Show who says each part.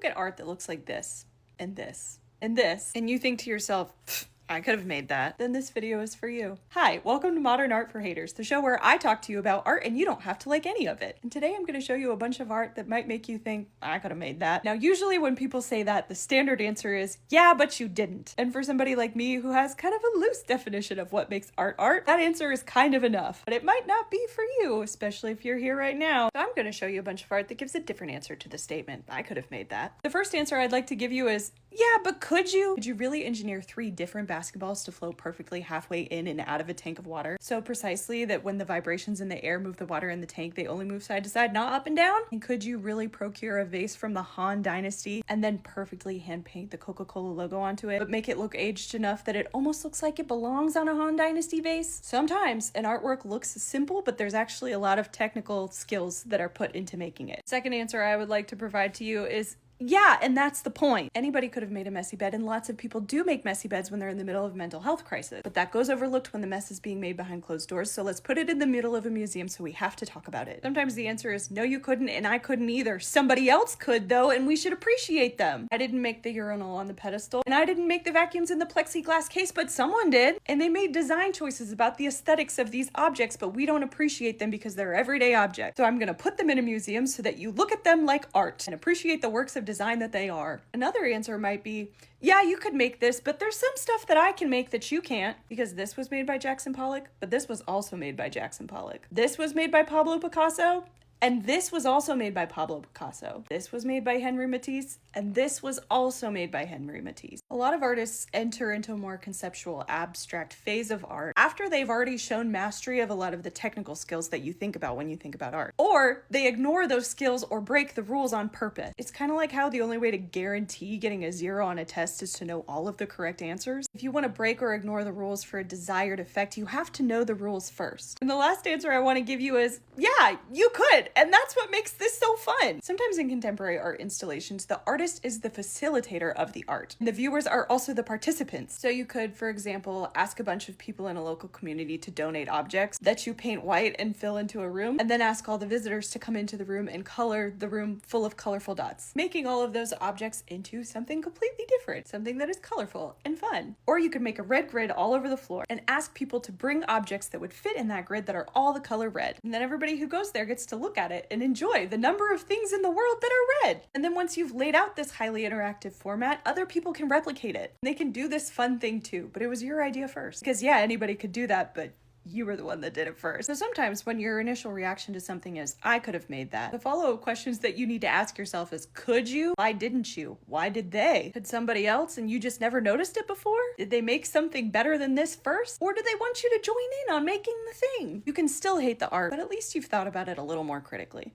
Speaker 1: at art that looks like this, and this, and this, and you think to yourself, I could have made that, then this video is for you. Hi, welcome to Modern Art for Haters, the show where I talk to you about art and you don't have to like any of it. And today I'm going to show you a bunch of art that might make you think, I could have made that. Now, usually when people say that, the standard answer is, yeah, but you didn't. And for somebody like me who has kind of a loose definition of what makes art art, that answer is kind of enough. But it might not be for you, especially if you're here right now. So I'm going to show you a bunch of art that gives a different answer to the statement, I could have made that. The first answer I'd like to give you is, yeah, but could you? Could you really engineer 3 different basketballs to float perfectly halfway in and out of a tank of water? So precisely that when the vibrations in the air move the water in the tank, they only move side to side, not up and down? And could you really procure a vase from the Han Dynasty and then perfectly hand paint the Coca-Cola logo onto it, but make it look aged enough that it almost looks like it belongs on a Han Dynasty vase? Sometimes an artwork looks simple, but there's actually a lot of technical skills that are put into making it. Second answer I would like to provide to you is, yeah, and that's the point. Anybody could have made a messy bed, and lots of people do make messy beds when they're in the middle of a mental health crisis. But that goes overlooked when the mess is being made behind closed doors, so let's put it in the middle of a museum so we have to talk about it. Sometimes the answer is, no, you couldn't, and I couldn't either. Somebody else could, though, and we should appreciate them. I didn't make the urinal on the pedestal, and I didn't make the vacuums in the plexiglass case, but someone did. And they made design choices about the aesthetics of these objects, but we don't appreciate them because they're everyday objects. So I'm gonna put them in a museum so that you look at them like art and appreciate the works of design that they are. Another answer might be, yeah, you could make this, but there's some stuff that I can make that you can't, because this was made by Jackson Pollock, but this was also made by Jackson Pollock. This was made by Pablo Picasso, and this was also made by Pablo Picasso. This was made by Henri Matisse, and this was also made by Henri Matisse. A lot of artists enter into a more conceptual, abstract phase of art after they've already shown mastery of a lot of the technical skills that you think about when you think about art. Or they ignore those skills or break the rules on purpose. It's kind of like how the only way to guarantee getting a 0 on a test is to know all of the correct answers. If you want to break or ignore the rules for a desired effect, you have to know the rules first. And the last answer I want to give you is, yeah, you could. And that's what makes this so fun. Sometimes in contemporary art installations, the artist is the facilitator of the art, and the viewers are also the participants. So you could, for example, ask a bunch of people in a local community to donate objects that you paint white and fill into a room, and then ask all the visitors to come into the room and color the room full of colorful dots, making all of those objects into something completely different, something that is colorful and fun. Or you could make a red grid all over the floor and ask people to bring objects that would fit in that grid that are all the color red. And then everybody who goes there gets to look at it and enjoy the number of things in the world that are red. And then once you've laid out this highly interactive format, other people can replicate it. They can do this fun thing too, but it was your idea first. Because yeah, anybody could do that, but you were the one that did it first. So sometimes when your initial reaction to something is, I could have made that, the follow-up questions that you need to ask yourself is, could you? Why didn't you? Why did they? Could somebody else and you just never noticed it before? Did they make something better than this first? Or do they want you to join in on making the thing? You can still hate the art, but at least you've thought about it a little more critically.